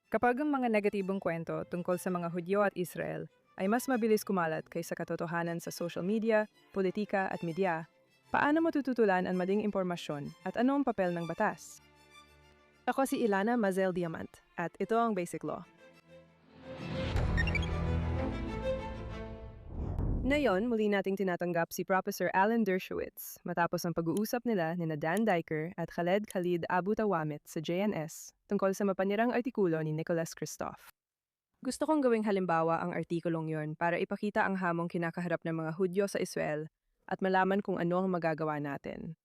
Kapag ang mga negatibong kwento tungkol sa mga Hudyo at Israel ay mas mabilis kumalat kaysa katotohanan sa social media, politika at media, paano matututulan ang maling impormasyon at ano ang papel ng batas? Ako si Ilana Mazel Diamant at ito ang Basic Law. Ngayon, muli nating tinatanggap si Professor Alan Dershowitz matapos ang pag-uusap nila ni Dan Diker at Khalid Abu Tawamit sa JNS tungkol sa mapanirang artikulo ni Nicholas Kristof. Gusto kong gawing halimbawa ang artikulong yon para ipakita ang hamong kinakaharap ng mga Hudyo sa Israel at malaman kung ano ang magagawa natin.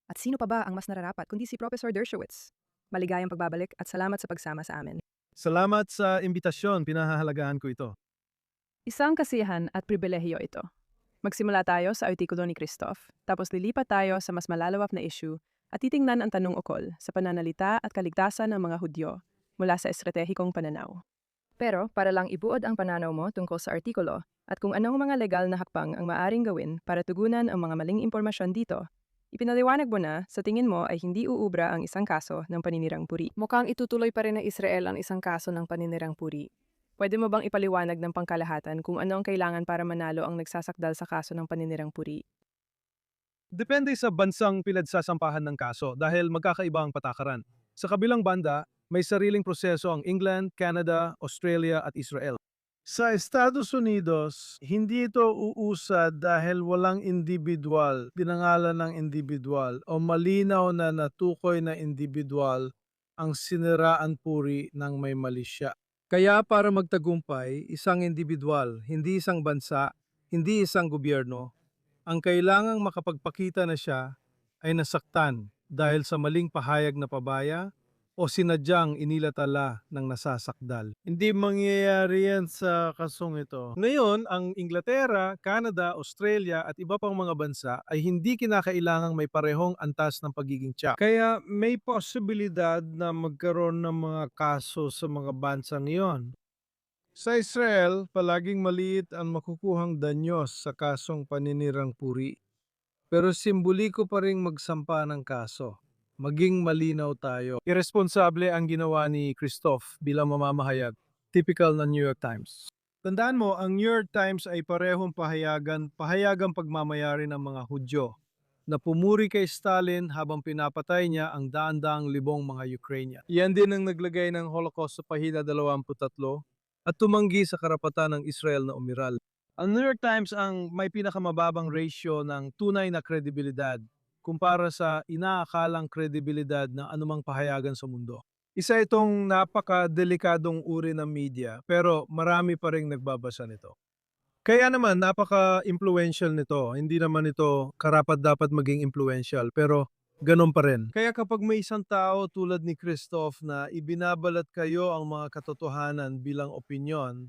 At sino pa ba ang mas nararapat kundi si Professor Dershowitz? Maligayang pagbabalik at salamat sa pagsama sa amin. Salamat sa imbitasyon, pinahahalagahan ko ito. Isang kasiyahan at pribilehiyo ito. Magsimula tayo sa artikulo ni Kristof, tapos lilipat tayo sa mas malalawak na issue at titingnan ang tanong ukol sa pananalita at kaligtasan ng mga Hudyo mula sa estratehikong pananaw. Pero para lang ibuod ang pananaw mo tungkol sa artikulo at kung anong mga legal na hakbang ang maaring gawin para tugunan ang mga maling impormasyon dito, ipinaliwanag mo na sa tingin mo ay hindi uubra ang isang kaso ng paninirang puri. Mukhang itutuloy pa rin ng Israel ang isang kaso ng paninirang puri. Pwede mo bang ipaliwanag ng pangkalahatan kung ano ang kailangan para manalo ang nagsasakdal sa kaso ng paninirang puri? Depende sa bansang pinagsasampahan ng kaso dahil magkakaiba ang patakaran. Sa kabilang banda, may sariling proseso ang England, Canada, Australia at Israel. Sa Estados Unidos, hindi ito uusad dahil walang individual, pinangalan ng individual o malinaw na natukoy na individual ang siniraan puri ng may mali siya. Kaya para magtagumpay, isang individual, hindi isang bansa, hindi isang gobyerno, ang kailangang makapagpakita na siya ay nasaktan dahil sa maling pahayag na pabaya o sinadyang inilatala ng nasasakdal. Hindi mangyayari yan sa kasong ito. Ngayon, ang Inglaterra, Canada, Australia at iba pang mga bansa ay hindi kinakailangang may parehong antas ng pagiging tiyak. Kaya may posibilidad na magkaroon ng mga kaso sa mga bansang iyon. Sa Israel, palaging maliit ang makukuhang danyos sa kasong paninirang puri. Pero simboliko pa ring magsampa ng kaso. Maging malinaw tayo. Irresponsable ang ginawa ni Kristof bilang mamamahayag. Typical ng New York Times. Tandaan mo, ang New York Times ay parehong pahayagang pagmamayari ng mga Hudyo na pumuri kay Stalin habang pinapatay niya ang daan-daang libong mga Ukrainian. Yan din ang naglagay ng Holocaust sa pahina 23 at tumanggi sa karapatan ng Israel na umiral. Ang New York Times ang may pinakamababang ratio ng tunay na kredibilidad kumpara sa inaakalang kredibilidad ng anumang pahayagan sa mundo. Isa itong napaka-delikadong uri ng media pero marami pa ring nagbabasa nito. Kaya naman napaka-influential nito. Hindi naman ito karapat-dapat maging influential pero ganun pa rin. Kaya kapag may isang tao tulad ni Kristof na ibinabalat kayo ang mga katotohanan bilang opinyon,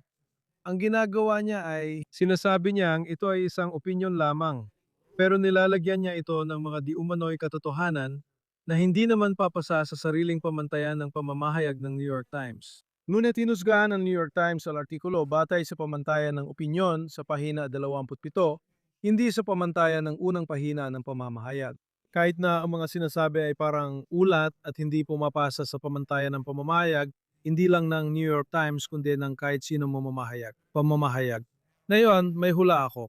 ang ginagawa niya ay sinasabi niyang ito ay isang opinyon lamang. Pero nilalagyan niya ito ng mga di umano'y katotohanan na hindi naman papasa sa sariling pamantayan ng pamamahayag ng New York Times. Ngunit hinusgahan ng New York Times ang artikulo batay sa pamantayan ng opinyon sa pahina 27, hindi sa pamantayan ng unang pahina ng pamamahayag. Kahit na ang mga sinasabi ay parang ulat at hindi pumapasa sa pamantayan ng pamamahayag, hindi lang ng New York Times kundi ng kahit sinong pamamahayag. Ngayon, may hula ako.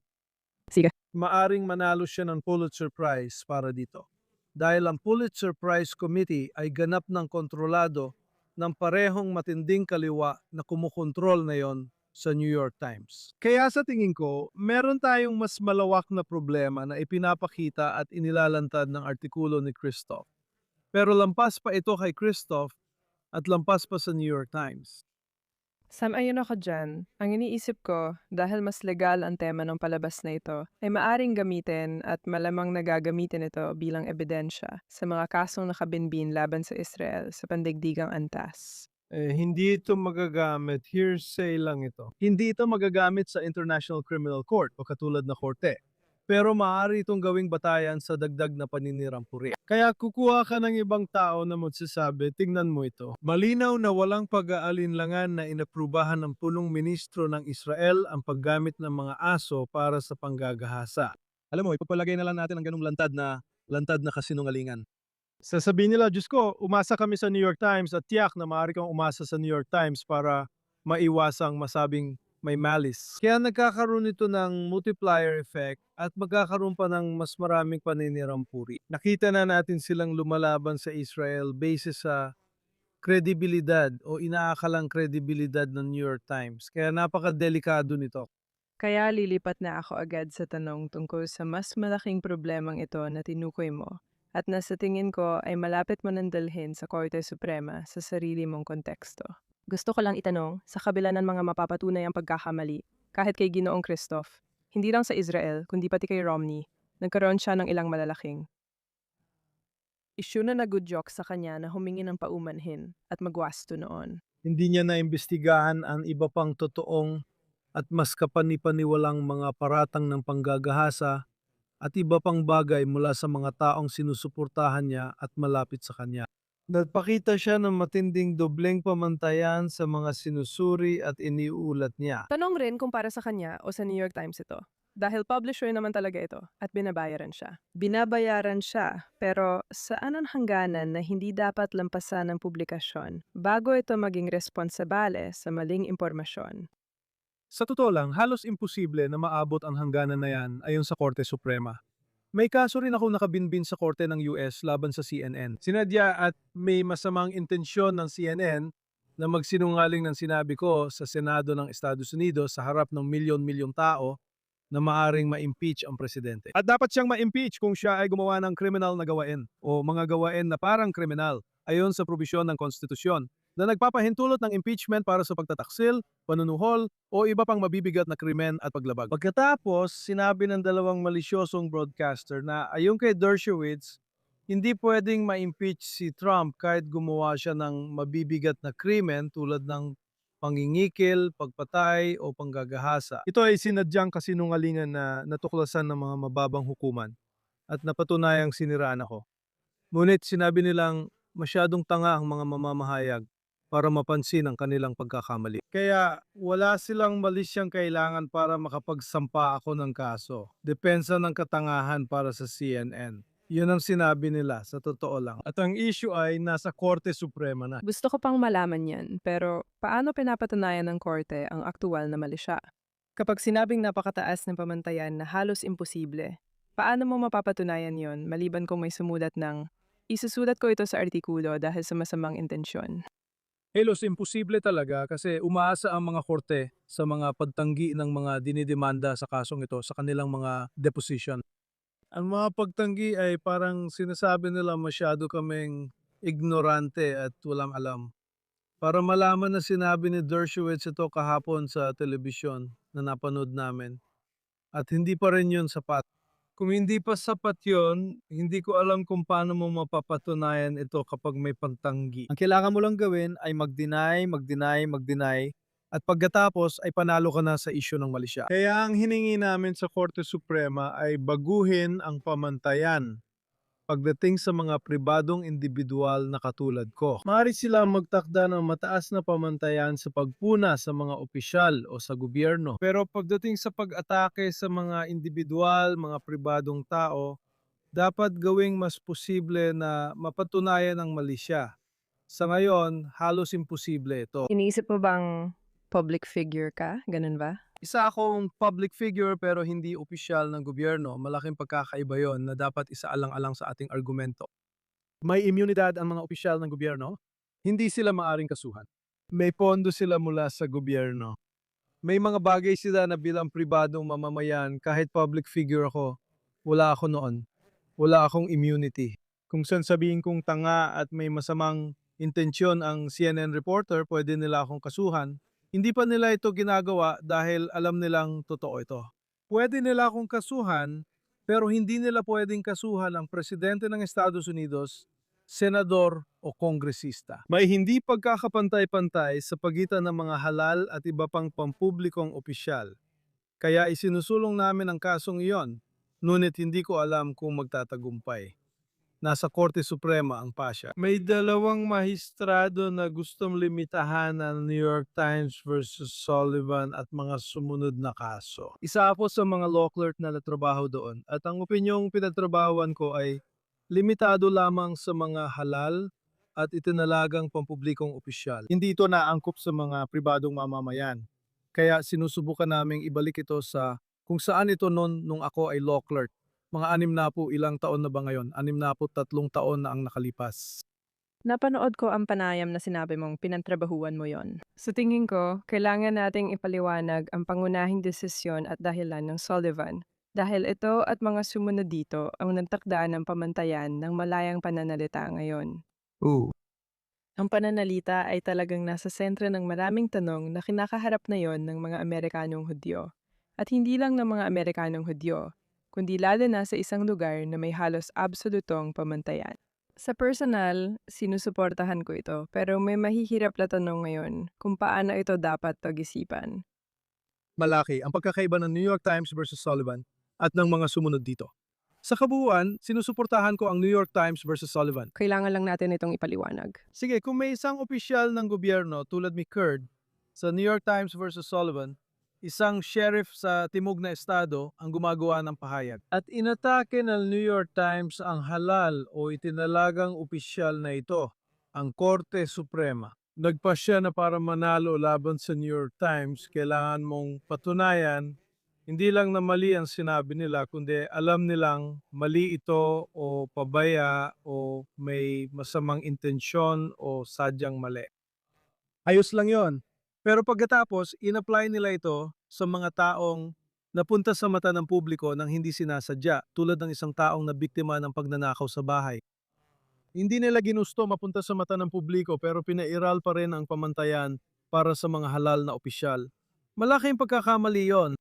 Sige. Maaring manalo siya ng Pulitzer Prize para dito. Dahil ang Pulitzer Prize Committee ay ganap ng kontrolado ng parehong matinding kaliwa na kumukontrol na yon sa New York Times. Kaya sa tingin ko, meron tayong mas malawak na problema na ipinapakita at inilalantad ng artikulo ni Kristof. Pero lampas pa ito kay Kristof at lampas pa sa New York Times. Sam-ayon ako dyan. Ang iniisip ko, dahil mas legal ang tema ng palabas na ito, ay maaring gamitin at malamang nagagamitin ito bilang ebidensya sa mga kasong nakabinbin laban sa Israel sa pandigdigang antas. Hindi ito magagamit, hearsay lang ito. Hindi ito magagamit sa International Criminal Court o katulad na korte. Pero maaari itong gawing batayan sa dagdag na paninirang puri. Kaya kukuha ka ng ibang tao na magsasabi, tingnan mo ito. Malinaw na walang pag-aalinlangan na inaprubahan ng punong ministro ng Israel ang paggamit ng mga aso para sa panggagahasa. Alam mo, ipapalagay na lang natin ang ganung lantad na kasinungalingan. Sasabihin nila, Diyos ko, umasa kami sa New York Times at tiyak na maaari kang umasa sa New York Times para maiwasang masabing may malice. Kaya nagkakaroon ito ng multiplier effect at magkakaroon pa ng mas maraming paninirampuri. Nakita na natin silang lumalaban sa Israel basis sa kredibilidad o inaakalang kredibilidad ng New York Times. Kaya napakadelikado nito. Kaya lilipat na ako agad sa tanong tungkol sa mas malaking problemang ito na tinukoy mo at na sa tingin ko ay malapit mo nang dalhin sa Korte Suprema sa sarili mong konteksto. Gusto ko lang itanong, sa kabila ng mga mapapatunay ang pagkakamali, kahit kay Ginoong Christoph, hindi lang sa Israel, kundi pati kay Romney, nagkaroon siya ng ilang malalaking issue na nagudyok sa kanya na humingi ng paumanhin at magwasto noon. Hindi niya naimbestigahan ang iba pang totoong at mas kapanipaniwalang mga paratang ng panggagahasa at iba pang bagay mula sa mga taong sinusuportahan niya at malapit sa kanya. Nagpakita siya ng matinding dobleng pamantayan sa mga sinusuri at iniulat niya. Tanong rin kung para sa kanya o sa New York Times ito. Dahil publisher naman talaga ito at binabayaran siya. Binabayaran siya, pero saan ang hangganan na hindi dapat lampasan ng publikasyon bago ito maging responsabale sa maling impormasyon? Sa totoo lang, halos imposible na maabot ang hangganan na yan ayon sa Korte Suprema. May kaso rin ako nakabinbin sa Korte ng US laban sa CNN. Sinadya at may masamang intensyon ng CNN na magsinungaling ng sinabi ko sa Senado ng Estados Unidos sa harap ng milyon-milyong tao na maaring ma-impeach ang presidente. At dapat siyang ma-impeach kung siya ay gumawa ng kriminal na gawain o mga gawain na parang kriminal ayon sa probisyon ng konstitusyon na nagpapahintulot ng impeachment para sa pagtataksil, panunuhol o iba pang mabibigat na krimen at paglabag. Pagkatapos, sinabi ng dalawang malisyosong broadcaster na ayon kay Dershowitz, hindi pwedeng ma-impeach si Trump kahit gumawa siya ng mabibigat na krimen tulad ng pangingikil, pagpatay o panggagahasa. Ito ay sinadyang kasinungalingan na natuklasan ng mga mababang hukuman at napatunayang siniraan ako. Ngunit sinabi nilang masyadong tanga ang mga mamamahayag para mapansin ang kanilang pagkakamali. Kaya wala silang malisyang kailangan para makapagsampa ako ng kaso. Depensa ng katangahan para sa CNN. Yun ang sinabi nila, sa totoo lang. At ang issue ay nasa Korte Suprema na. Gusto ko pang malaman yan, pero paano pinapatunayan ng korte ang aktual na mali siya? Kapag sinabing napakataas ng pamantayan na halos imposible, paano mo mapapatunayan yon maliban kung may sumulat ng isusulat ko ito sa artikulo dahil sa masamang intensyon? Halos imposible talaga kasi umaasa ang mga korte sa mga pagtanggi ng mga dinidemanda sa kasong ito sa kanilang mga deposition. Ang mga pagtanggi ay parang sinasabi nila masyado kaming ignorante at walang alam. Para malaman na sinabi ni Dershowitz ito kahapon sa telebisyon na napanood namin. At hindi pa rin yun sapat. Kung hindi pa sapat yun, hindi ko alam kung paano mo mapapatunayan ito kapag may pagtanggi. Ang kailangan mo lang gawin ay mag-deny, mag-deny, mag-deny, at pagkatapos ay panalo ka na sa isyu ng mali siya. Kaya ang hiningi namin sa Korte Suprema ay baguhin ang pamantayan pagdating sa mga pribadong individual na katulad ko. Maaari sila magtakda ng mataas na pamantayan sa pagpuna sa mga opisyal o sa gobyerno. Pero pagdating sa pag-atake sa mga individual, mga pribadong tao, dapat gawing mas posible na mapatunayan ang mali siya. Sa ngayon, halos imposible ito. Iniisip mo bang public figure ka? Ganun ba? Isa akong public figure pero hindi opisyal ng gobyerno. Malaking pagkakaiba yon na dapat isaalang-alang sa ating argumento. May immunidad ang mga opisyal ng gobyerno, hindi sila maaring kasuhan. May pondo sila mula sa gobyerno. May mga bagay sila na bilang pribadong mamamayan kahit public figure ako. Wala ako noon. Wala akong immunity. Kung saan sabihin kong tanga at may masamang intensyon ang CNN reporter, pwede nila akong kasuhan. Hindi pa nila ito ginagawa dahil alam nilang totoo ito. Pwede nila akong kasuhan, pero hindi nila pwedeng kasuhan ang presidente ng Estados Unidos, senador o kongresista. May hindi pagkakapantay-pantay sa pagitan ng mga halal at iba pang pampublikong opisyal. Kaya isinusulong namin ang kasong iyon, ngunit hindi ko alam kung magtatagumpay. Nasa Korte Suprema ang pasya. May dalawang mahistrado na gustong limitahan ang New York Times versus Sullivan at mga sumunod na kaso. Isa ako sa mga law clerk na natrabaho doon at ang opinyong pinagtrabahuan ko ay limitado lamang sa mga halal at itinalagang pampublikong opisyal. Hindi ito naangkop sa mga pribadong mamamayan. Kaya sinusubukan naming ibalik ito sa kung saan ito noon nung ako ay law clerk. Mga 60 ilang taon na ba ngayon? 63 taon na ang nakalipas. Napanood ko ang panayam na sinabi mong pinantrabahuan mo yon. Sa tingin ko, kailangan nating ipaliwanag ang pangunahing desisyon at dahilan ng Sullivan. Dahil ito at mga sumunod dito ang nagtakda ng pamantayan ng malayang pananalita ngayon. Oo. Ang pananalita ay talagang nasa sentro ng maraming tanong na kinakaharap na yon ng mga Amerikanong Hudyo. At hindi lang ng mga Amerikanong Hudyo, kundi lalo na sa isang lugar na may halos absolutong pamantayan. Sa personal, sinusuportahan ko ito, pero may mahihirap na tanong ngayon kung paano ito dapat pag-isipan. Malaki ang pagkakaiba ng New York Times versus Sullivan at ng mga sumunod dito. Sa kabuuan, sinusuportahan ko ang New York Times versus Sullivan. Kailangan lang natin itong ipaliwanag. Sige, kung may isang opisyal ng gobyerno tulad ni Curd sa New York Times versus Sullivan, isang sheriff sa timog na estado ang gumagawa ng pahayag. At inatake ng New York Times ang halal o itinalagang opisyal na ito, ang Korte Suprema. Nagpasya na para manalo laban sa New York Times, kailangan mong patunayan hindi lang na mali ang sinabi nila, kundi alam nilang mali ito o pabaya o may masamang intensyon o sadyang mali. Ayos lang yon. Pero pagkatapos, in-apply nila ito sa mga taong napunta sa mata ng publiko nang hindi sinasadya, tulad ng isang taong nabiktima ng pagnanakaw sa bahay. Hindi nila ginusto mapunta sa mata ng publiko pero pinairal pa rin ang pamantayan para sa mga halal na opisyal. Malaking pagkakamali yon.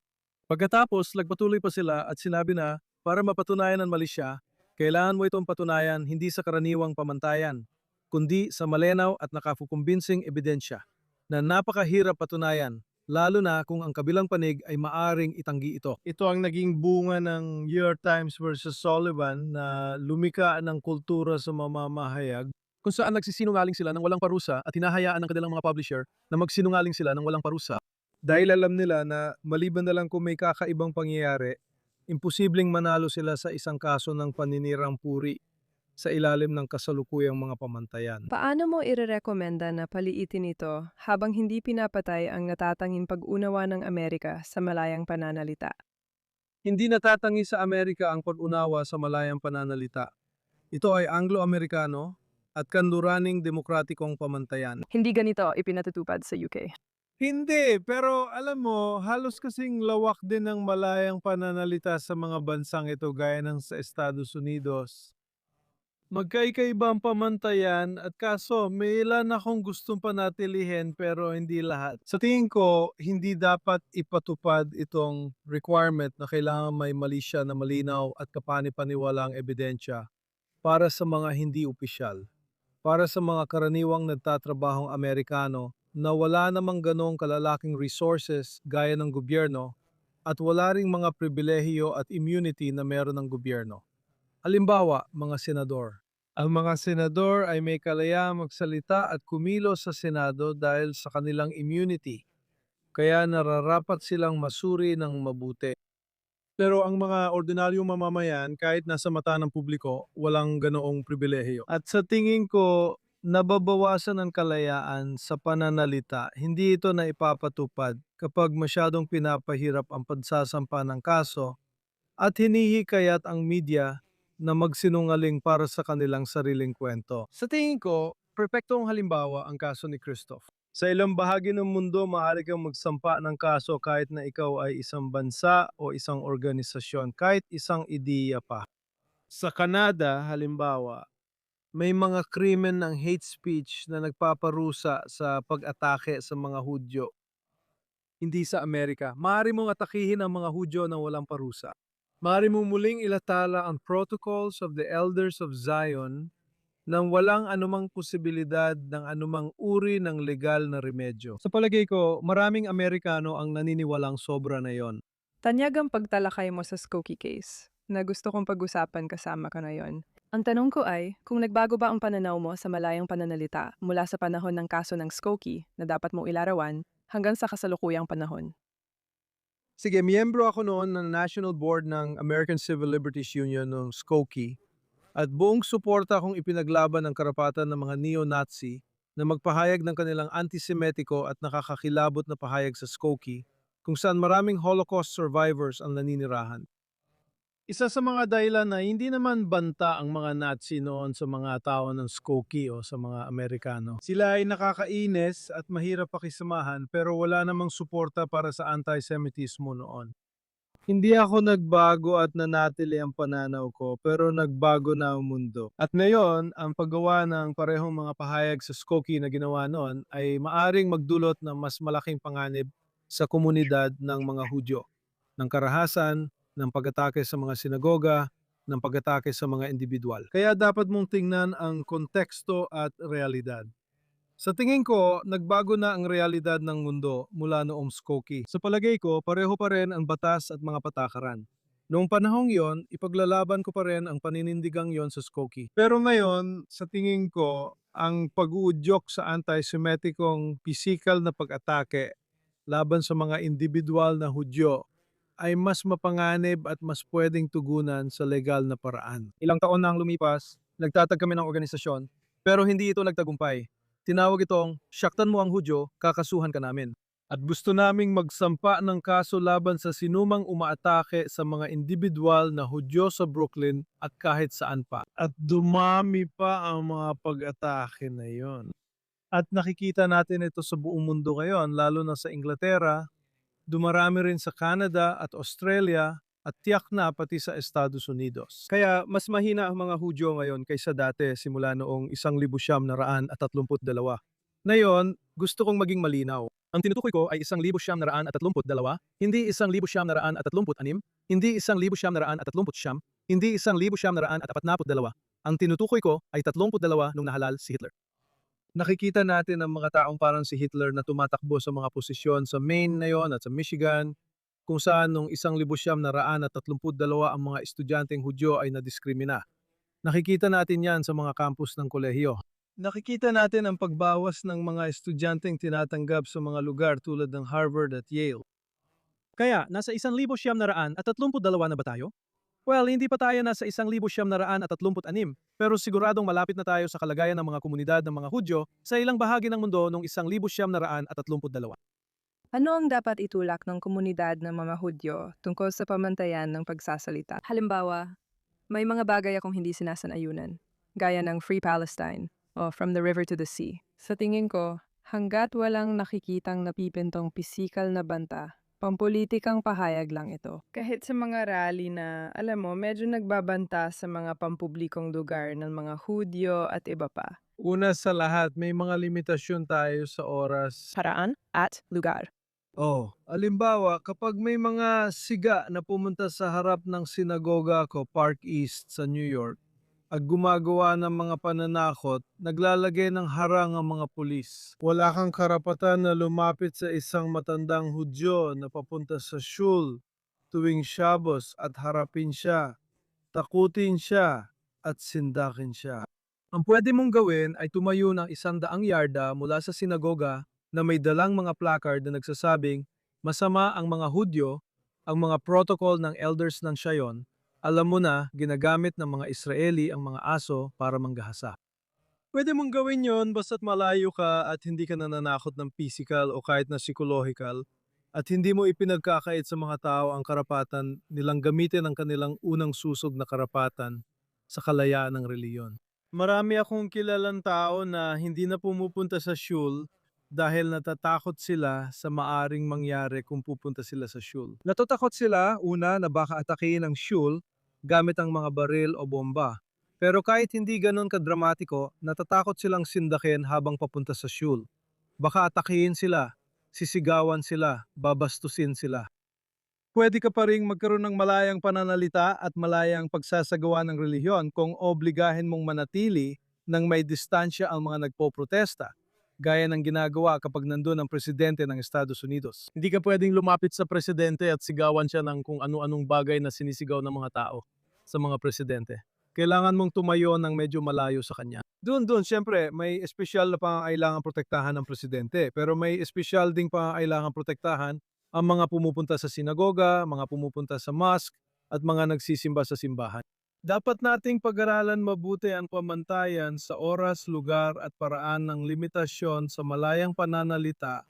Pagkatapos, nagpatuloy pa sila at sinabi na para mapatunayan ng mali siya, kailangan mo itong patunayan hindi sa karaniwang pamantayan, kundi sa malinaw at nakakukumbinsing ebidensya na napakahirap patunayan, lalo na kung ang kabilang panig ay maaring itanggi ito. Ito ang naging bunga ng New York Times versus Sullivan na lumika ng kultura sa mamamahayag kung saan nagsisinungaling sila ng walang parusa at hinahayaan ng kanilang mga publisher na magsinungaling sila ng walang parusa. Dahil alam nila na maliban na lang kung may kakaibang pangyayari, imposibleng manalo sila sa isang kaso ng paninirang puri sa ilalim ng kasalukuyang mga pamantayan. Paano mo irerekomenda na paliitin ito habang hindi pinapatay ang natatanging pag-unawa ng Amerika sa malayang pananalita? Hindi natatangi sa Amerika ang pag-unawa sa malayang pananalita. Ito ay Anglo-Amerikano at kanluraning demokratikong pamantayan. Hindi ganito ipinatutupad sa UK. Hindi, pero alam mo, halos kasing lawak din ng malayang pananalita sa mga bansang ito gaya ng sa Estados Unidos. Magkaikaiba ang pamantayan at kaso may ilan akong gustong panatilihin pero hindi lahat. Sa tingin ko, hindi dapat ipatupad itong requirement na kailangan may mali siya na malinaw at kapani-paniwalang ebidensya para sa mga hindi opisyal. Para sa mga karaniwang nagtatrabahong Amerikano na wala namang ganong kalalaking resources gaya ng gobyerno at wala ring mga pribilehiyo at immunity na meron ng gobyerno. Halimbawa, mga senador. Ang mga senador ay may kalayaan magsalita at kumilos sa Senado dahil sa kanilang immunity, kaya nararapat silang masuri ng mabuti. Pero ang mga ordinaryong mamamayan, kahit nasa mata ng publiko, walang ganoong pribilehiyo. At sa tingin ko, nababawasan ang kalayaan sa pananalita, hindi ito na ipapatupad kapag masyadong pinapahirap ang pagsasampa ng kaso at hinihikayat ang media na magsinungaling para sa kanilang sariling kwento. Sa tingin ko, perpektong halimbawa ang kaso ni Christoph. Sa ilang bahagi ng mundo, maaari kang magsampa ng kaso kahit na ikaw ay isang bansa o isang organisasyon, kahit isang ideya pa. Sa Canada, halimbawa, may mga krimen ng hate speech na nagpaparusa sa pag-atake sa mga Hudyo. Hindi sa Amerika. Maaari mong atakihin ang mga Hudyo ng walang parusa. Maaari mong muling ilatala ang Protocols of the Elders of Zion nang walang anumang posibilidad ng anumang uri ng legal na remedyo. Sa palagay ko, maraming Amerikano ang naniniwalang sobra na yon. Tanyag ang pagtalakay mo sa Skokie case na gusto kong pag-usapan kasama ka ngayon. Ang tanong ko ay, kung nagbago ba ang pananaw mo sa malayang pananalita mula sa panahon ng kaso ng Skokie na dapat mong ilarawan hanggang sa kasalukuyang panahon? Sige, miyembro ako noon ng National Board ng American Civil Liberties Union ng Skokie At buong suporta kong ipinaglaban ang karapatan ng mga neo-Nazi na magpahayag ng kanilang antisemitiko at nakakakilabot na pahayag sa Skokie, kung saan maraming Holocaust survivors ang naninirahan. Isa sa mga dahilan na hindi naman banta ang mga Nazi noon sa mga tao ng Skokie o sa mga Amerikano. Sila ay nakakainis at mahirap pakisamahan pero wala namang suporta para sa antisemitismo noon. Hindi ako nagbago at nanatili ang pananaw ko, pero nagbago na ang mundo. At ngayon, ang paggawa ng parehong mga pahayag sa Skokie na ginawa noon ay maaring magdulot ng mas malaking panganib sa komunidad ng mga Hudyo, ng karahasan, ng pag-atake sa mga sinagoga, ng pag-atake sa mga individual. Kaya dapat mong tingnan ang konteksto at realidad. Sa tingin ko, nagbago na ang realidad ng mundo mula noong Skokie. Sa palagay ko, pareho pa rin ang batas at mga patakaran. Noong panahong yon, ipaglalaban ko pa rin ang paninindigang yon sa Skokie. Pero ngayon, sa tingin ko, ang pag-uudyok sa anti-Semitikong pisikal na pag-atake laban sa mga individual na Hudyo ay mas mapanganib at mas pwedeng tugunan sa legal na paraan. Ilang taon na ang lumipas, nagtatag kami ng organisasyon, pero hindi ito nagtagumpay. Tinawag itong, "Saktan mo ang Hudyo, kakasuhan ka namin." At gusto naming magsampa ng kaso laban sa sinumang umaatake sa mga individual na Hudyo sa Brooklyn at kahit saan pa. At dumami pa ang mga pag-atake na yon. At nakikita natin ito sa buong mundo ngayon, lalo na sa Inglaterra, dumarami rin sa Canada at Australia, at tiyak na pati sa Estados Unidos. Kaya mas mahina ang mga Hudyo ngayon kaysa dati simula noong 1932. Ngayon, gusto kong maging malinaw. Ang tinutukoy ko ay 1932, hindi 1936, hindi 1939, hindi 1942. Ang tinutukoy ko ay 32 nung nahalal si Hitler. Nakikita natin ang mga taong parang si Hitler na tumatakbo sa mga posisyon sa Maine na yon at sa Michigan, kung saan noong 1932 ang mga estudyanteng Hudyo ay nadiskrimina. Nakikita natin yan sa mga campus ng kolehiyo. Nakikita natin ang pagbawas ng mga estudyanteng tinatanggap sa mga lugar tulad ng Harvard at Yale. Kaya, nasa 1932 na ba tayo? Well, hindi pa tayo nasa 1936, pero siguradong malapit na tayo sa kalagayan ng mga komunidad ng mga Hudyo sa ilang bahagi ng mundo noong 1932. Ano ang dapat itulak ng komunidad ng mga Hudyo tungkol sa pamantayan ng pagsasalita? Halimbawa, may mga bagay akong hindi sinasanayunan, gaya ng Free Palestine o From the River to the Sea. Sa tingin ko, hanggat walang nakikitang napipintong pisikal na banta, pampulitikang pahayag lang ito. Kahit sa mga rally na, alam mo, medyo nagbabanta sa mga pampublikong lugar ng mga Hudyo at iba pa. Una sa lahat, may mga limitasyon tayo sa oras. Paraan at lugar. Alimbawa, kapag may mga siga na pumunta sa harap ng sinagoga ko, Park East sa New York, at gumagawa ng mga pananakot, naglalagay ng harang ang mga pulis. Wala kang karapatan na lumapit sa isang matandang Hudyo na papunta sa shul tuwing Shabbos at harapin siya, takutin siya, at sindakin siya. Ang pwede mong gawin ay tumayo ng 100 yarda mula sa sinagoga na may dalang mga placard na nagsasabing masama ang mga Hudyo, ang mga protocol ng elders ng Shayon, alam mo na ginagamit ng mga Israeli ang mga aso para manggahasa. Pwede mong gawin yon basta't malayo ka at hindi ka nananakot ng physical o kahit na psychological at hindi mo ipinagkakait sa mga tao ang karapatan nilang gamitin ang kanilang unang susog na karapatan sa kalayaan ng reliyon. Marami akong kilalang tao na hindi na pumupunta sa shul dahil natatakot sila sa maaring mangyari kung pupunta sila sa shul. Natatakot sila, una, na baka atakihin ang shul gamit ang mga baril o bomba. Pero kahit hindi ganon kadramatiko, natatakot silang sindakin habang papunta sa shul. Baka atakihin sila, sisigawan sila, babastusin sila. Pwede ka pa ring magkaroon ng malayang pananalita at malayang pagsasagawa ng relihiyon kung obligahin mong manatili nang may distansya ang mga nagpoprotesta, gaya ng ginagawa kapag nandun ang presidente ng Estados Unidos. Hindi ka pwedeng lumapit sa presidente at sigawan siya ng kung ano-anong bagay na sinisigaw ng mga tao sa mga presidente. Kailangan mong tumayo ng medyo malayo sa kanya. Doon, siyempre, may espesyal na pangangailangan protektahan ng presidente, pero may espesyal ding pangangailangan protektahan ang mga pumupunta sa sinagoga, mga pumupunta sa mosque, at mga nagsisimba sa simbahan. Dapat nating pag-aralan mabuti ang pamantayan sa oras, lugar at paraan ng limitasyon sa malayang pananalita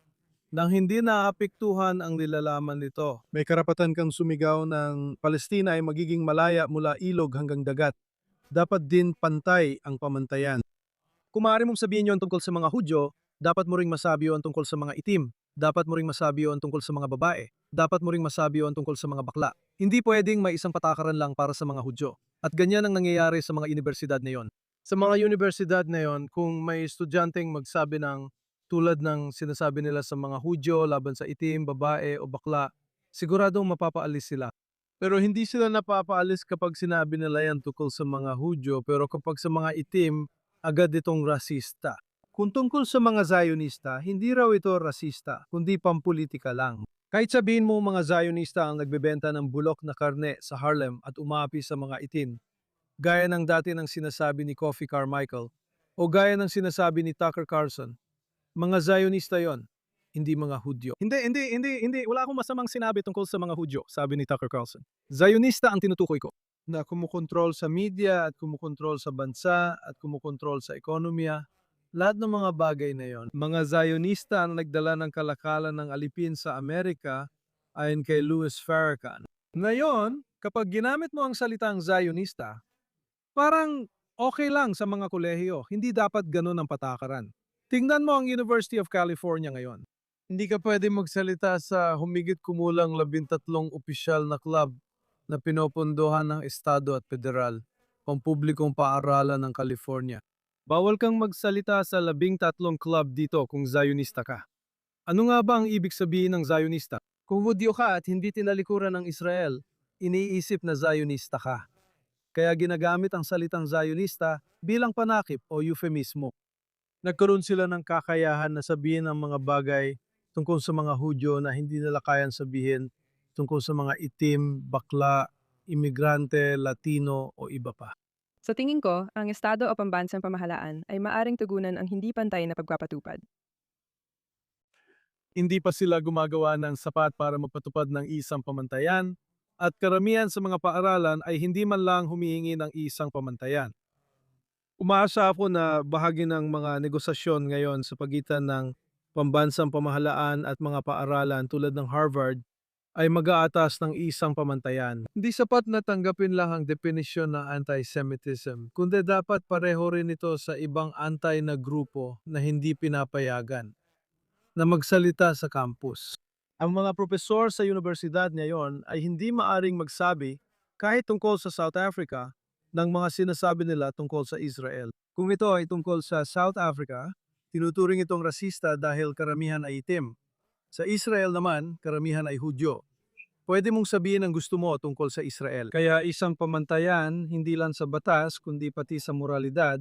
nang hindi naapektuhan ang nilalaman nito. May karapatan kang sumigaw ng Palestina ay magiging malaya mula ilog hanggang dagat. Dapat din pantay ang pamantayan. Kung maaari mong sabihin yon tungkol sa mga Hudyo, dapat mo ring masabi yon tungkol sa mga itim. Dapat mo ring masabi yon tungkol sa mga babae. Dapat mo ring masabi yon tungkol sa mga bakla. Hindi pwedeng may isang patakaran lang para sa mga Hudyo. At ganyan ang nangyayari sa mga universidad na yon. Sa mga universidad na yon, kung may estudyanteng magsabi ng tulad ng sinasabi nila sa mga Hudyo laban sa itim, babae o bakla, siguradong mapapaalis sila. Pero hindi sila napapaalis kapag sinabi nila yan tungkol sa mga Hudyo, pero kapag sa mga itim, agad itong rasista. Kung tungkol sa mga Zionista, hindi raw ito rasista, kundi pampolitika lang. Kahit sabihin mo mga Zionista ang nagbebenta ng bulok na karne sa Harlem at umaapi sa mga itim, gaya ng dati ng sinasabi ni Kofi Carmichael o gaya ng sinasabi ni Tucker Carlson, mga Zionista yon, hindi mga Hudyo. Hindi. Wala akong masamang sinabi tungkol sa mga Hudyo, sabi ni Tucker Carlson. Zionista ang tinutukoy ko, na kumukontrol sa media at kumukontrol sa bansa at kumukontrol sa ekonomiya. Lahat ng mga bagay na yon. Mga Zionista ang nagdala ng kalakalan ng alipin sa Amerika ayon kay Louis Farrakhan. Ngayon, kapag ginamit mo ang salitang Zionista, parang okay lang sa mga kolehiyo. Hindi dapat ganun ang patakaran. Tingnan mo ang University of California ngayon. Hindi ka pwede magsalita sa humigit kumulang 13 opisyal na club na pinopondohan ng Estado at Federal, pampublikong paaralan ng California. Bawal kang magsalita sa 13 club dito kung Zionista ka. Ano nga ba ang ibig sabihin ng Zionista? Kung Hudyo ka at hindi tinalikuran ng Israel, iniisip na Zionista ka. Kaya ginagamit ang salitang Zionista bilang panakip o euphemismo. Nagkaroon sila ng kakayahan na sabihin ang mga bagay tungkol sa mga Hudyo na hindi nila kayang sabihin tungkol sa mga itim, bakla, imigrante, Latino o iba pa. Sa tingin ko, ang estado o pambansang pamahalaan ay maaring tugunan ang hindi pantay na pagpapatupad. Hindi pa sila gumagawa ng sapat para magpatupad ng isang pamantayan at karamihan sa mga paaralan ay hindi man lang humihingi ng isang pamantayan. Umaasa ako na bahagi ng mga negosasyon ngayon sa pagitan ng pambansang pamahalaan at mga paaralan tulad ng Harvard ay mag-aatas ng isang pamantayan. Hindi sapat na tanggapin lang ang definisyon ng anti-Semitism, kundi dapat pareho rin ito sa ibang anti na grupo na hindi pinapayagan na magsalita sa campus. Ang mga propesor sa universidad ngayon ay hindi maaring magsabi kahit tungkol sa South Africa ng mga sinasabi nila tungkol sa Israel. Kung ito ay tungkol sa South Africa, tinuturing itong rasista dahil karamihan ay itim. Sa Israel naman, karamihan ay Hudyo. Pwede mong sabihin ang gusto mo tungkol sa Israel. Kaya isang pamantayan, hindi lang sa batas, kundi pati sa moralidad,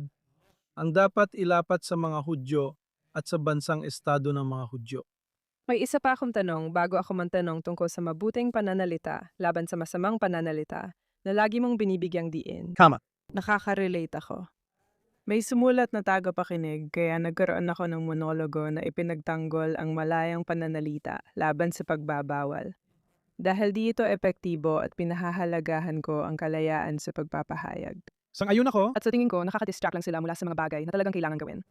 ang dapat ilapat sa mga Hudyo at sa bansang estado ng mga Hudyo. May isa pa akong tanong bago ako mantanong tungkol sa mabuting pananalita laban sa masamang pananalita na lagi mong binibigyang diin. Tama. Nakaka-relate ako. May sumulat na tagapakinig kaya nagkaroon ako ng monologo na ipinagtanggol ang malayang pananalita laban sa pagbabawal. Dahil dito epektibo at pinahahalagahan ko ang kalayaan sa pagpapahayag. Sang-ayon ako. At sa tingin ko, nakaka-distract lang sila mula sa mga bagay na talagang kailangan gawin.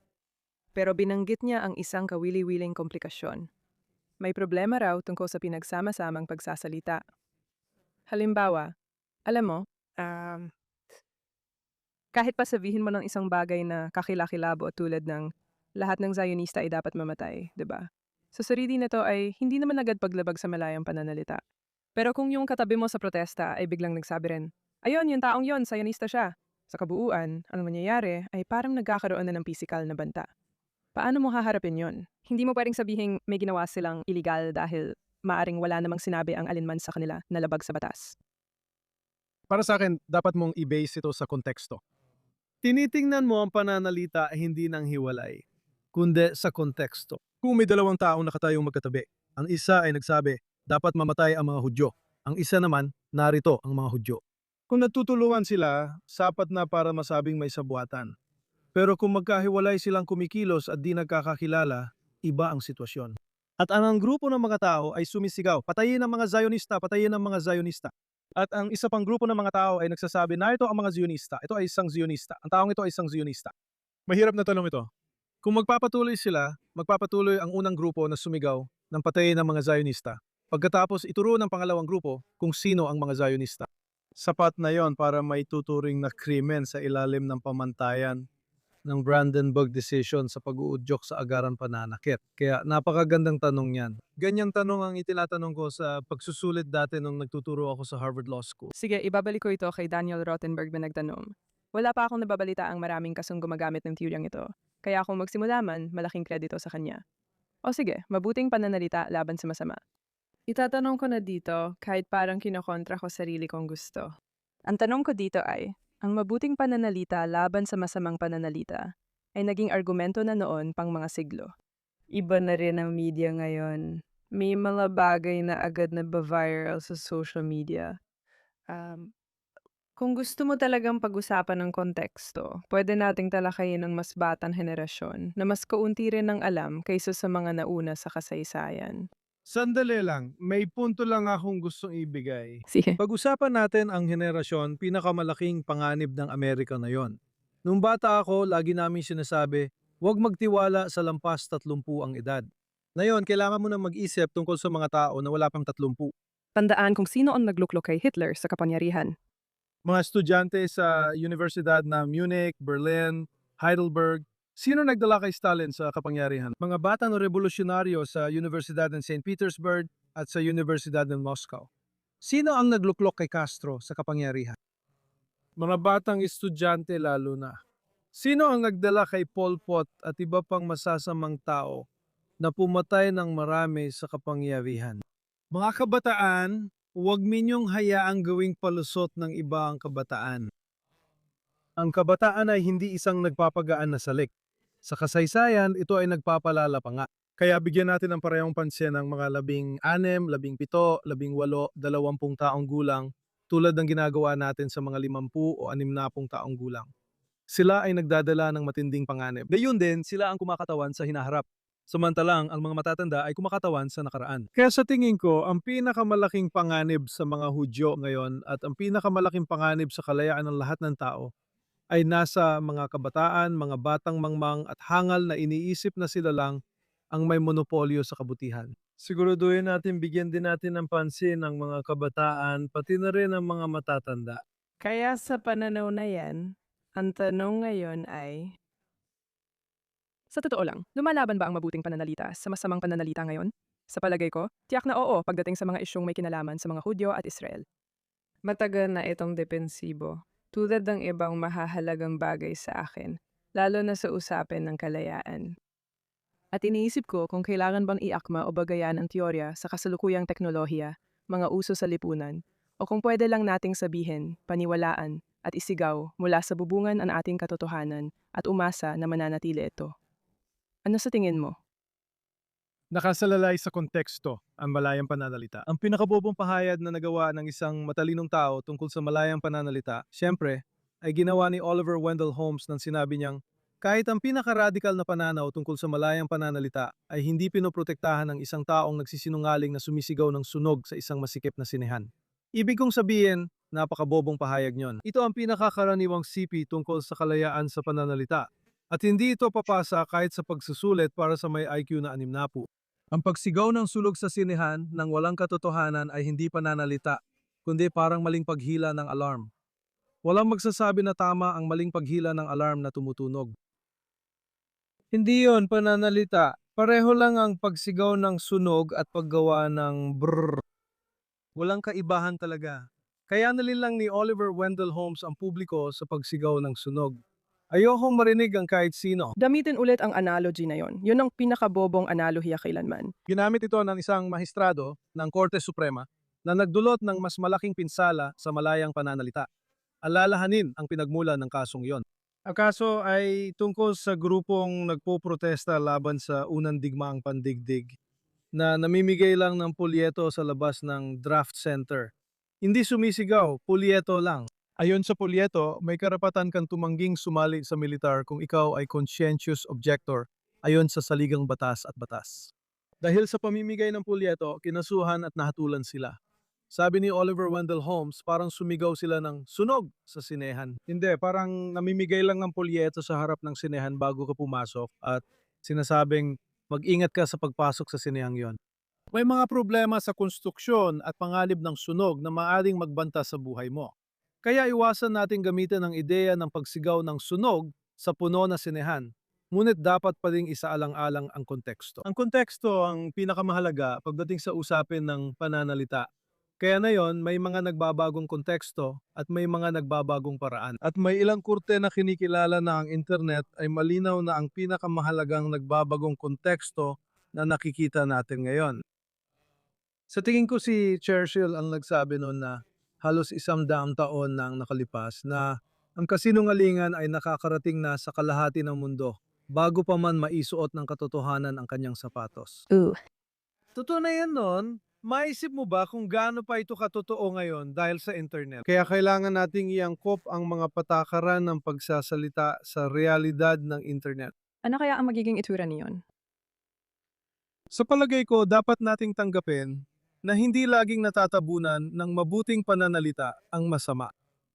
Pero binanggit niya ang isang kawili-wiling komplikasyon. May problema raw tungkol sa pinagsama-samang pagsasalita. Halimbawa, alam mo, kahit pa sabihin mo ng isang bagay na kakilakilabo tulad ng lahat ng Zionista ay dapat mamatay, di ba? Sa sarili nito ay hindi naman agad paglabag sa malayang pananalita. Pero kung yung katabi mo sa protesta ay biglang nagsabi rin, ayun, yung taong yon, Zionista siya. Sa kabuuan, ang mangyayari ay parang nagkakaroon na ng pisikal na banta. Paano mo haharapin yon? Hindi mo pwedeng sabihin may ginawa silang illegal dahil maaring wala namang sinabi ang alinman sa kanila na labag sa batas. Para sa akin, dapat mong i-base ito sa konteksto. Tinitingnan mo ang pananalita ay hindi nang hiwalay, kundi sa konteksto. Kung may dalawang taong nakatayong magkatabi, ang isa ay nagsabi, dapat mamatay ang mga Hudyo. Ang isa naman, narito ang mga Hudyo. Kung nagtutulungan sila, sapat na para masabing may sabuatan. Pero kung magkahiwalay silang kumikilos at di nagkakakilala, iba ang sitwasyon. At ang grupo ng mga tao ay sumisigaw, patayin ang mga Zionista, patayin ang mga Zionista. At ang isa pang grupo ng mga tao ay nagsasabi na ito ang mga Zionista. Ito ay isang Zionista. Ang taong ito ay isang Zionista. Mahirap na tanong ito. Kung magpapatuloy sila, magpapatuloy ang unang grupo na sumigaw ng patayin ng mga Zionista. Pagkatapos ituro ng pangalawang grupo kung sino ang mga Zionista. Sapat na yon para may tuturing na krimen sa ilalim ng pamantayan ng Brandenburg Decision sa pag-uudyok sa agaran pananakit. Kaya napakagandang tanong yan. Ganyang tanong ang itinatanong ko sa pagsusulit dati nung nagtuturo ako sa Harvard Law School. Sige, ibabalik ko ito kay Daniel Rothenberg na nagtanong. Wala pa akong nababalita ang maraming kasong gumagamit ng teoryang ito. Kaya kung magsimula man, malaking kredito sa kanya. O sige, mabuting pananalita laban sa masama. Itatanong ko na dito, kahit parang kinokontra ko sarili kong gusto. Ang tanong ko dito ay, ang mabuting pananalita laban sa masamang pananalita ay naging argumento na noon pang mga siglo. Iba na rin ang media ngayon. May mga bagay na agad na ba-viral sa social media. Kung gusto mo talagang pag-usapan ng konteksto, pwede nating talakayin ng mas batang henerasyon na mas kaunti rin ang alam kaysa sa mga nauna sa kasaysayan. Sandali lang, may punto lang akong gustong ibigay. Sige. Pag-usapan natin ang henerasyon pinakamalaking panganib ng Amerika ngayon. Nung bata ako, lagi namin sinasabi, huwag magtiwala sa lampas 30 ang edad. Ngayon, kailangan mo na mag-isip tungkol sa mga tao na wala pang 30. Tandaan kung sino ang nagluklok kay Hitler sa kapangyarihan. Mga estudyante sa Universidad na Munich, Berlin, Heidelberg. Sino nagdala kay Stalin sa kapangyarihan? Mga batang revolusyonaryo sa Universidad ng St. Petersburg at sa Universidad ng Moscow. Sino ang nagluklok kay Castro sa kapangyarihan? Mga batang estudyante lalo na. Sino ang nagdala kay Pol Pot at iba pang masasamang tao na pumatay ng marami sa kapangyarihan? Mga kabataan, huwag ninyong hayaang gawing palusot ng iba ang kabataan. Ang kabataan ay hindi isang nagpapagaan na salik. Sa kasaysayan, ito ay nagpapalala pa nga. Kaya bigyan natin ng parehong pansin ang mga 16, 17, 18, 20 taong gulang tulad ng ginagawa natin sa mga 50 o 60 taong gulang. Sila ay nagdadala ng matinding panganib. Gayun din, sila ang kumakatawan sa hinaharap. Samantalang ang mga matatanda ay kumakatawan sa nakaraan. Kaya sa tingin ko, ang pinakamalaking panganib sa mga Hudyo ngayon at ang pinakamalaking panganib sa kalayaan ng lahat ng tao ay nasa mga kabataan, mga batang mangmang at hangal na iniisip na sila lang ang may monopolyo sa kabutihan. Siguraduhin natin bigyan din natin ng pansin ang mga kabataan, pati na rin ang mga matatanda. Kaya sa pananaw na yan, ang tanong ngayon ay, Sa totoo lang, lumalaban ba ang mabuting pananalita sa masamang pananalita ngayon? Sa palagay ko, tiyak na oo pagdating sa mga isyong may kinalaman sa mga Hudyo at Israel. matagal na itong depensibo. Tulad ng ibang mahahalagang bagay sa akin, lalo na sa usapin ng kalayaan. At iniisip ko kung kailangan bang iakma o bagayan ang teorya sa kasalukuyang teknolohiya, mga uso sa lipunan, o kung pwede lang nating sabihin, paniwalaan, at isigaw mula sa bubungan ang ating katotohanan at umasa na mananatili ito. Ano sa tingin mo? Nakasalalay sa konteksto ang malayang pananalita. Ang pinakabobong pahayag na nagawa ng isang matalinong tao tungkol sa malayang pananalita, siyempre, ay ginawa ni Oliver Wendell Holmes nang sinabi niyang, kahit ang pinaka-radical na pananaw tungkol sa malayang pananalita ay hindi pinoprotektahan ng isang taong nagsisinungaling na sumisigaw ng sunog sa isang masikip na sinehan. Ibig kong sabihin, napakabobong pahayag niyon. Ito ang pinakakaraniwang sipi tungkol sa kalayaan sa pananalita. At hindi ito papasa kahit sa pagsusulit para sa may IQ na 60. Ang pagsigaw ng sulog sa sinehan ng walang katotohanan ay hindi pananalita, kundi parang maling paghila ng alarm. Walang magsasabi na tama ang maling paghila ng alarm na tumutunog. Hindi yon pananalita. Pareho lang ang pagsigaw ng sunog at paggawa ng brrr. Walang kaibahan talaga. Kaya nalilang ni Oliver Wendell Holmes ang publiko sa pagsigaw ng sunog. Ayokong marinig ang kahit sino. Gamitin ulit ang analogy na yon. Yun ang pinakabobong analohiya kailanman. Ginamit ito ng isang mahistrado ng Korte Suprema na nagdulot ng mas malaking pinsala sa malayang pananalita. Alalahanin ang pinagmulan ng kasong iyon. Ang kaso ay tungkol sa grupong nagpoprotesta laban sa unang digmaang pandigdig na namimigay lang ng pulyeto sa labas ng draft center. Hindi sumisigaw, pulyeto lang. Ayon sa pulyeto, may karapatan kang tumangging sumali sa militar kung ikaw ay conscientious objector ayon sa saligang batas at batas. Dahil sa pamimigay ng pulyeto, kinasuhan at nahatulan sila. Sabi ni Oliver Wendell Holmes, parang sumigaw sila ng sunog sa sinehan. Hindi, parang namimigay lang ng polyeto sa harap ng sinehan bago ka pumasok at sinasabing mag-ingat ka sa pagpasok sa sinehang yon. May mga problema sa konstruksyon at pangalib ng sunog na maaaring magbanta sa buhay mo. Kaya iwasan natin gamitin ang ideya ng pagsigaw ng sunog sa puno na sinehan. Ngunit dapat pa ring isaalang-alang ang konteksto. Ang konteksto ang pinakamahalaga pagdating sa usapin ng pananalita. Kaya na yon, may mga nagbabagong konteksto at may mga nagbabagong paraan. At may ilang kurte na kinikilala na ang internet ay malinaw na ang pinakamahalagang nagbabagong konteksto na nakikita natin ngayon. Sa tingin ko si Churchill ang nagsabi noon na halos 100 taon nang nakalipas na ang kasinungalingan ay nakakarating na sa kalahati ng mundo bago pa man maisuot ng katotohanan ang kanyang sapatos. Totoo na yan noon. Maisip mo ba kung gaano pa ito katotoo ngayon dahil sa internet? Kaya kailangan nating iangkop ang mga patakaran ng pagsasalita sa realidad ng internet. Ano kaya ang magiging itsura niyon? Sa palagay ko, dapat nating tanggapin na hindi laging natatabunan ng mabuting pananalita ang masama.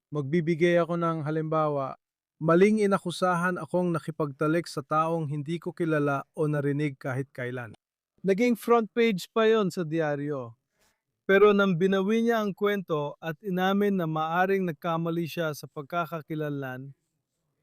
Magbibigay ako ng halimbawa, maling inakusahan akong nakipagtalik sa taong hindi ko kilala o narinig kahit kailan. Naging front page pa yon sa diaryo. Pero nang binawi niya ang kwento at inamin na maaring nagkamali siya sa pagkakakilanlan,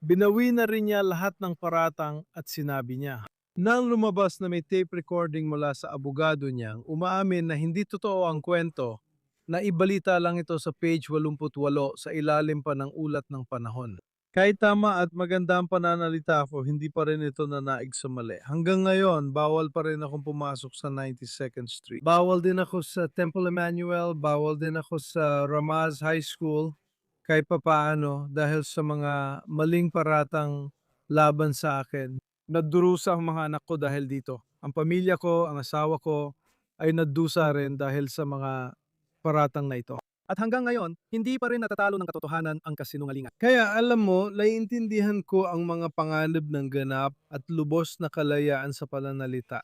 binawi na rin niya lahat ng paratang at sinabi niya. Nang lumabas na may tape recording mula sa abogado niya, umaamin na hindi totoo ang kwento, na ibalita lang ito sa page 88 sa ilalim pa ng ulat ng panahon. Kahit tama at maganda ang pananalita ko, hindi pa rin ito nanaig sa mali. Hanggang ngayon, bawal pa rin akong pumasok sa 92nd Street. Bawal din ako sa Temple Emmanuel, bawal din ako sa Ramaz High School, kahit papaano dahil sa mga maling paratang laban sa akin. Naddurusa ang mga anak ko dahil dito. Ang pamilya ko, ang asawa ko ay naddusa rin dahil sa mga paratang na ito. At hanggang ngayon, hindi pa rin natatalo ng katotohanan ang kasinungalingan. Kaya alam mo, naiintindihan ko ang mga panganib ng ganap at lubos na kalayaan sa pananalita.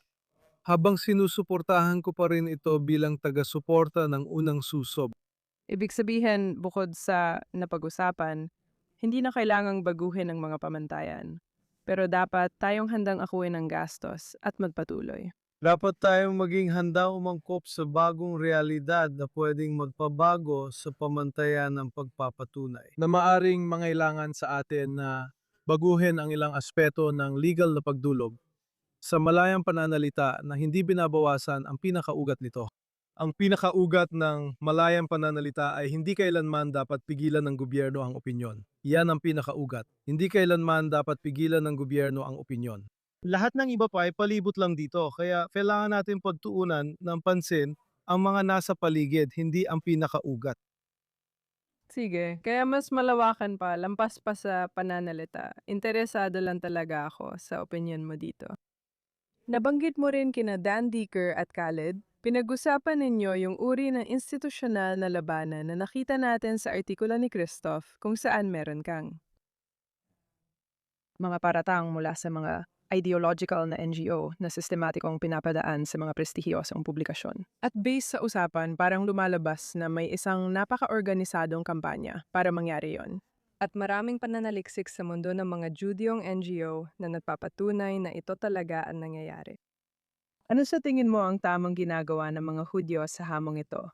Habang sinusuportahan ko pa rin ito bilang taga-suporta ng unang susob. Ibig sabihin, bukod sa napag-usapan, hindi na kailangang baguhin ang mga pamantayan. Pero dapat tayong handang akuin ang gastos at magpatuloy. Dapat tayong maging handa umangkop sa bagong realidad na pwedeng magpabago sa pamantayan ng pagpapatunay. Na maaring mangailangan sa atin na baguhin ang ilang aspeto ng legal na pagdulog sa malayang pananalita na hindi binabawasan ang pinakaugat nito. Ang pinakaugat ng malayang pananalita ay hindi kailanman dapat pigilan ng gobyerno ang opinyon. Yan ang pinakaugat. Hindi kailanman dapat pigilan ng gobyerno ang opinyon. Lahat ng iba pa ay palibot lang dito, kaya kailangan natin pagtuunan ng pansin ang mga nasa paligid, hindi ang pinakaugat. Sige, kaya mas malawakan pa, lampas pa sa pananalita. Interesado lang talaga ako sa opinion mo dito. Nabanggit mo rin kina Dan Dicker at Khaled. Pinag-usapan ninyo yung uri ng institusyonal na labanan na nakita natin sa artikulo ni Christoph kung saan meron kang mga paratang mula sa mga ideological na NGO na sistematikong pinapadaan sa mga prestihiyosong publikasyon. At based sa usapan, parang lumalabas na may isang napaka-organisadong kampanya para mangyari yon. At maraming pananaliksik sa mundo ng mga Judeong NGO na nagpapatunay na ito talaga ang nangyayari. Ano sa tingin mo ang tamang ginagawa ng mga Hudyo sa hamong ito?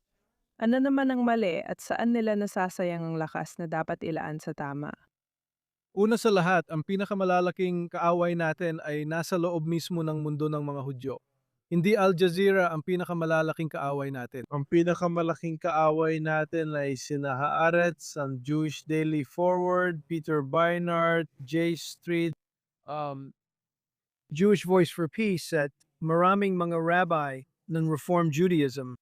Ano naman ang mali at saan nila nasasayang ang lakas na dapat ilaan sa tama? Una sa lahat, ang pinakamalalaking kaaway natin ay nasa loob mismo ng mundo ng mga Hudyo. Hindi Al Jazeera ang pinakamalalaking kaaway natin. Ang pinakamalaking kaaway natin ay sina Haaretz, ang Jewish Daily Forward, Peter Beinart, J Street, Jewish Voice for Peace at maraming mga rabbi ng Reform Judaism.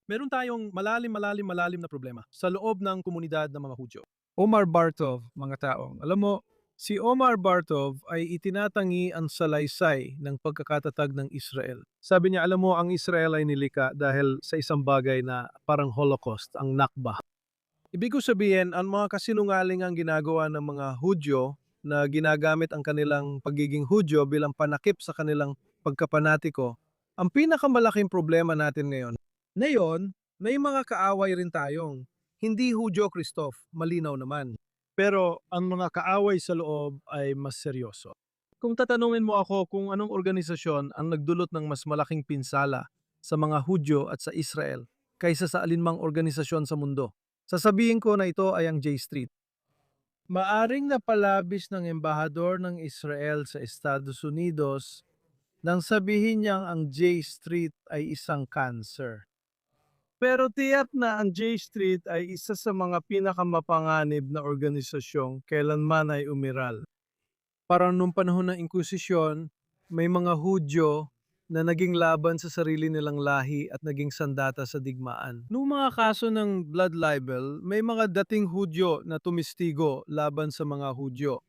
Meron tayong malalim na problema sa loob ng komunidad ng mga Hudyo. Omar Bartov, mga taong. Alam mo, si Omar Bartov ay itinatangi ang salaysay ng pagkakatatag ng Israel. Sabi niya, alam mo, ang Israel ay nilikha dahil sa isang bagay na parang Holocaust, ang Nakba. Ibig ko sabihin, ang mga kasinungaling ang ginagawa ng mga Hudyo na ginagamit ang kanilang pagiging Hudyo bilang panakip sa kanilang pagkapanatiko, ang pinakamalaking problema natin ngayon May mga kaaway rin tayong hindi Hudyo, Christoph, malinaw naman. Pero ang mga kaaway sa loob ay mas seryoso. Kung tatanungin mo ako kung anong organisasyon ang nagdulot ng mas malaking pinsala sa mga Hudyo at sa Israel kaysa sa alinmang organisasyon sa mundo, sasabihin ko na ito ay ang J Street. Maaring napalabis ng embahador ng Israel sa Estados Unidos nang sabihin niyang ang J Street ay isang cancer. Pero tiyak na ang J Street ay isa sa mga pinakamapanganib na organisasyong kailanman ay umiral. Parang nung panahon ng Inquisisyon, may mga Hudyo na naging laban sa sarili nilang lahi at naging sandata sa digmaan. Noong mga kaso ng blood libel, may mga dating Hudyo na tumistigo laban sa mga Hudyo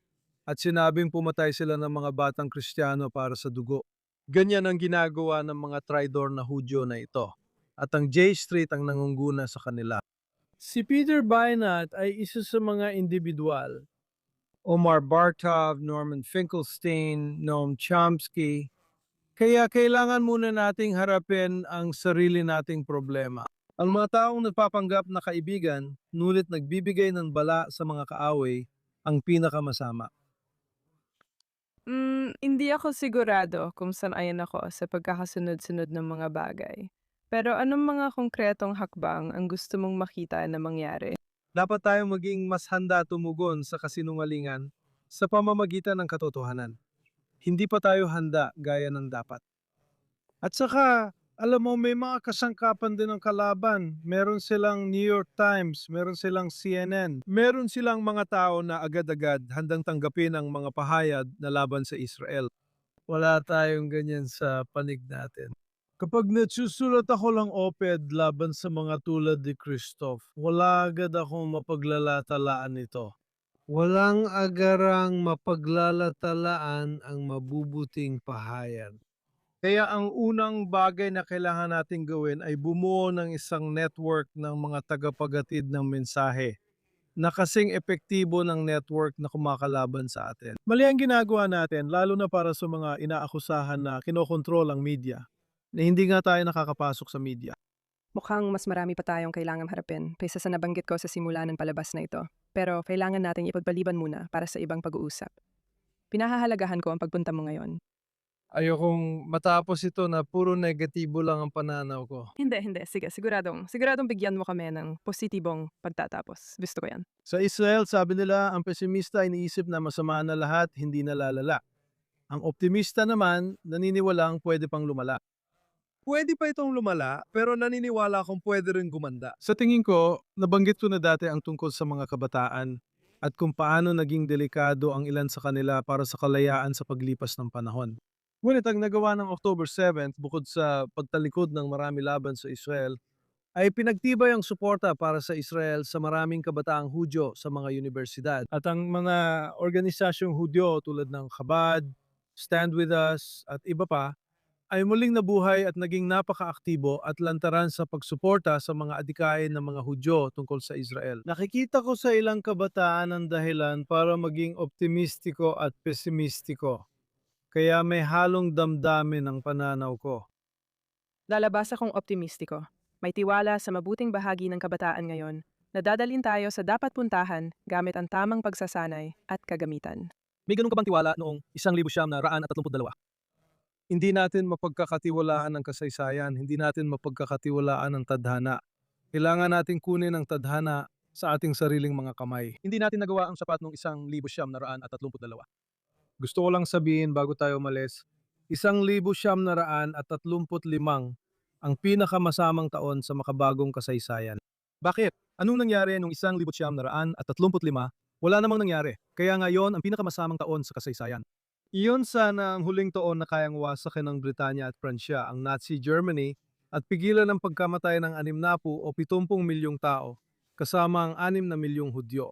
at sinabing pumatay sila ng mga batang Kristiyano para sa dugo. Ganyan ang ginagawa ng mga traidor na Hudyo na ito. At ang J Street ang nangunguna sa kanila. Si Peter Beinat ay isa sa mga individual. Omar Bartov, Norman Finkelstein, Noam Chomsky. Kaya kailangan muna nating harapin ang sarili nating problema. Ang mga taong nagpapanggap na kaibigan, nulit nagbibigay ng bala sa mga kaaway, ang pinakamasama. Hindi ako sigurado kung saan-ayon ako sa pagkakasunod-sunod ng mga bagay. Pero anong mga konkretong hakbang ang gusto mong makita na mangyari? Dapat tayong maging mas handa tumugon sa kasinungalingan sa pamamagitan ng katotohanan. Hindi pa tayo handa gaya ng dapat. At saka, alam mo, may mga kasangkapan din ng kalaban. Meron silang New York Times, meron silang CNN, meron silang mga tao na agad-agad handang tanggapin ang mga pahayag na laban sa Israel. Wala tayong ganyan sa panig natin. Kapag nagsusulat ako lang op-ed laban sa mga tulad ni Christoph, wala agad akong mapaglalatalaan ito. Walang agarang mapaglalataan ang mabubuting pahayag. Kaya ang unang bagay na kailangan nating gawin ay bumuo ng isang network ng mga tagapagatid ng mensahe na kasing epektibo ng network na kumakalaban sa atin. Mali ang ginagawa natin, lalo na para sa mga inaakusahan na kinokontrol ang media, na hindi nga tayo nakakapasok sa media. Mukhang mas marami pa tayong kailangang harapin kaysa sa nabanggit ko sa simula ng palabas na ito. Pero kailangan nating ipagpaliban muna para sa ibang pag-uusap. Pinahahalagahan ko ang pagpunta mo ngayon. Ayokong matapos ito na puro negatibo lang ang pananaw ko. Hindi. Sige, siguradong bigyan mo kami ng positibong pagtatapos. Gusto ko yan. Sa Israel, sabi nila, ang pesimista iniisip na masama na lahat, hindi nalalala. Ang optimista naman, naniniwalang pwede pang lumala. Pwede pa itong lumala, pero naniniwala akong pwede rin gumanda. Sa tingin ko, nabanggit ko na dati ang tungkol sa mga kabataan at kung paano naging delikado ang ilan sa kanila para sa kalayaan sa paglipas ng panahon. Ngunit ang nagawa ng October 7th, bukod sa pagtalikod ng marami laban sa Israel, ay pinagtibay ang suporta para sa Israel sa maraming kabataang Hudyo sa mga universidad. At ang mga organisasyong Hudyo tulad ng Chabad, Stand With Us at iba pa, ay muling nabuhay at naging napaka-aktibo at lantaran sa pagsuporta sa mga adikain ng mga Hudyo tungkol sa Israel. Nakikita ko sa ilang kabataan ang dahilan para maging optimistiko at pesimistiko. Kaya may halong damdamin ang pananaw ko. Lalabas akong optimistiko. May tiwala sa mabuting bahagi ng kabataan ngayon na dadalhin tayo sa dapat puntahan gamit ang tamang pagsasanay at kagamitan. May ganun ka bang tiwala noong 1932? Hindi natin mapagkakatiwalaan ang kasaysayan, hindi natin mapagkakatiwalaan ang tadhana. Kailangan natin kunin ang tadhana sa ating sariling mga kamay. Hindi natin nagawa ang sapat noong 1932. Gusto ko lang sabihin bago tayo umalis, 1935 ang pinakamasamang taon sa makabagong kasaysayan. Bakit? Anong nangyari noong 1935? Wala namang nangyari. Kaya ngayon ang pinakamasamang taon sa kasaysayan. Iyon sana ang huling taon na kayang wasakin ng Britanya at Pransya, ang Nazi Germany, at pigilan ang pagkamatay ng 60 o 70 milyong tao, kasama ang 6 na milyong Hudyo.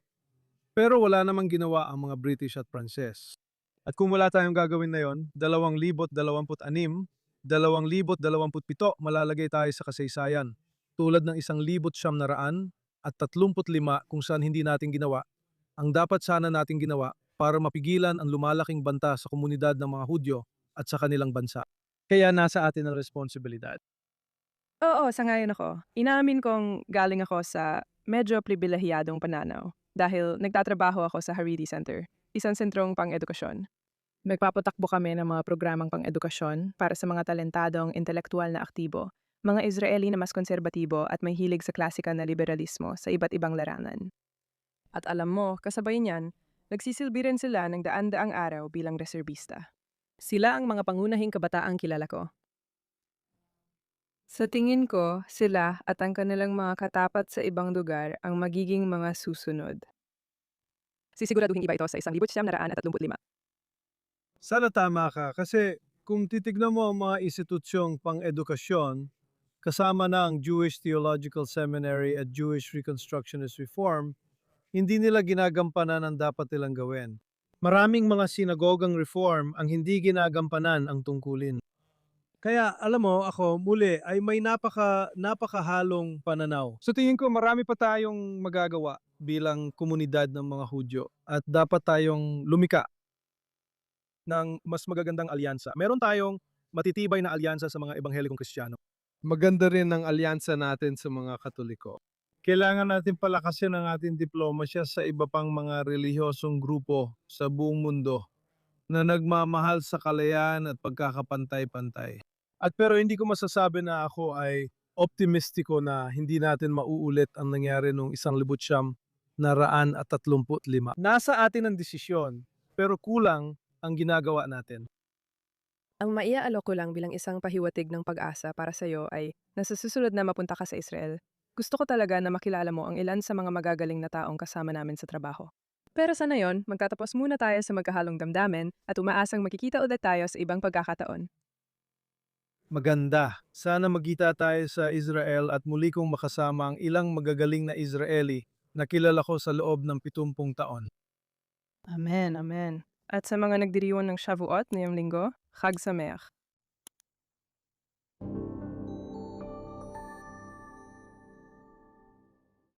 Pero wala namang ginawa ang mga British at Pranses. At kung wala tayong gagawin na yon, 2026, 2027, malalagay tayo sa kasaysayan, tulad ng 1935 kung saan hindi natin ginawa, ang dapat sana natin ginawa para mapigilan ang lumalaking banta sa komunidad ng mga Hudyo at sa kanilang bansa. Kaya nasa atin ang responsibilidad. Oo, sangayon ako. Inaamin kong galing ako sa medyo pribilehiyadong pananaw dahil nagtatrabaho ako sa Hariri Center, isang sentrong pang-edukasyon. Nagpapatakbo kami ng mga programang pang-edukasyon para sa mga talentadong intelektual na aktibo, mga Israeli na mas konserbatibo at may hilig sa klasikal na liberalismo sa iba't ibang larangan. At alam mo, kasabay niyan, nagsisilbi rin sila ng daan-daang araw bilang reserbista. Sila ang mga pangunahing kabataang kilala ko. Sa tingin ko, sila at ang kanilang mga katapat sa ibang lugar ang magiging mga susunod. Sisiguraduhin iba ito sa 1,935. Sana tama ka kasi kung titignan mo ang mga institusyong pang-edukasyon, kasama na ang Jewish Theological Seminary at Jewish Reconstructionist Reform, hindi nila ginagampanan ang dapat nilang gawin. Maraming mga sinagogang reform ang hindi ginagampanan ang tungkulin. Kaya alam mo ako muli ay may napakahalong pananaw. Sa tingin ko marami pa tayong magagawa bilang komunidad ng mga Hudyo at dapat tayong lumika ng mas magagandang alyansa. Meron tayong matitibay na alyansa sa mga ebanghelikong Kristiyano. Maganda rin ang alyansa natin sa mga Katoliko. Kailangan natin palakasin ang ating diplomasya sa iba pang mga relihiyosong grupo sa buong mundo na nagmamahal sa kalayaan at pagkakapantay-pantay. At pero hindi ko masasabi na ako ay optimistiko na hindi natin mauulit ang nangyari noong 1935. Nasa atin ang desisyon, pero kulang ang ginagawa natin. Ang maiaalok ko lang bilang isang pahiwatig ng pag-asa para sa iyo ay nasa susunod na mapunta ka sa Israel. Gusto ko talaga na makilala mo ang ilan sa mga magagaling na taong kasama namin sa trabaho. Pero sa ngayon, magtatapos muna tayo sa magkahalong damdamin at umaasang makikita ulit tayo sa ibang pagkakataon. Maganda. Sana magkita tayo sa Israel at muli kong makasama ang ilang magagaling na Israeli na kilala ko sa loob ng 70 taon. Amen, amen. At sa mga nagdiriwang ng Shavuot ngayong linggo, Chag Sameach.